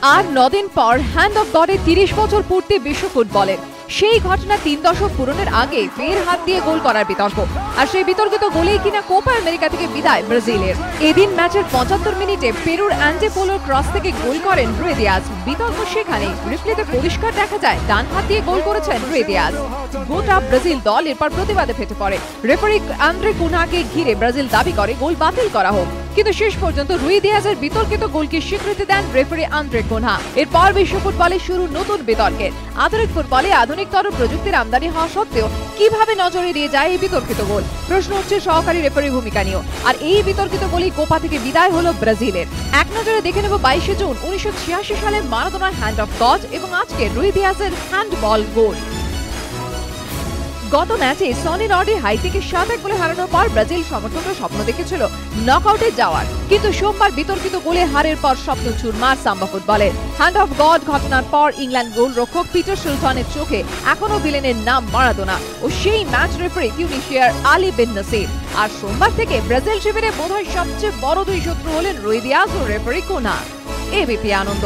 আর 9 দিন পর hand of গডে 30 বছর পূর্তি বিশ্ব ফুটবলের। সেই ঘটনা 3 দশক পূরণের আগে ফের হাত দিয়ে গোল করার বিতর্ক। আর সেই বিতর্কিত গোলেই কিনা কোপা আমেরিকা থেকে বিদায় ব্রাজিলের। এদিন ম্যাচের 75 মিনিটে পেরুর অ্যান্ডে পোলোর ক্রস থেকে গোল করেন রুই দিয়াজ। বিতর্ক সেখানে, রিপ্লেতে পরিষ্কার দেখা যায় ডান হাত দিয়ে গোল করেছেন রুই দিয়াজ। গোটা ব্রাজিল দল এরপর প্রতিবাদে ফেটে পড়ে। রেফারি আন্দ্রে কুনহাকে ঘিরে ব্রাজিল দাবি করে গোল বাতিল করা হোক, কিন্তু শেষ পর্যন্ত রুই দিয়াজের বিতর্কিত গোলকে স্বীকৃতি দেন রেফারি আন্দ্রে কুনহা। এরপর বিশ্ব ফুটবলে শুরু নতুন বিতর্কের। আধুনিক ফুটবলে আধুনিকতর প্রযুক্তির আমদানি হওয়া সত্ত্বেও কিভাবে নজরে এড়িয়ে যায় এই বিতর্কিত গোল? প্রশ্ন হচ্ছে সহকারী রেফারির ভূমিকা নিয়েও। আর এই বিতর্কিত গোলেই কোপা থেকে বিদায় হলো ব্রাজিলের। এক নজরে দেখে নেব 22 জুন 1986 সালে মারাদোনার হ্যান্ড অফ গড এবং আজকে রুই দিয়াজের হ্যান্ডবল গোল। গত ম্যাচে সনি রডে হাইতিকে 7-1 গোলে হারানোর পর ব্রাজিল সমর্থকরা স্বপ্ন দেখেছিল নকআউটে যাওয়ার, কিন্তু সোমবার বিতর্কিত গোলে হারের পর স্বপ্ন চুরমার সাম্বা ফুটবলের। হ্যান্ড অফ গড ঘটনার পর ইংল্যান্ড গোলরক্ষক পিটার শিলটনের চোখে এখনো ভিলেনের নাম মারাদোনা ও সেই ম্যাচ রেফারি তিউনিসিয়ার আলী বিন নাসির। আর সোমবার থেকে ব্রাজিল শিবিরে বোধহয় সবচেয়ে বড় দুই শত্রু হলেন রুই দিয়াজ ও রেফারি কুনহা। এবিপি আনন্দ।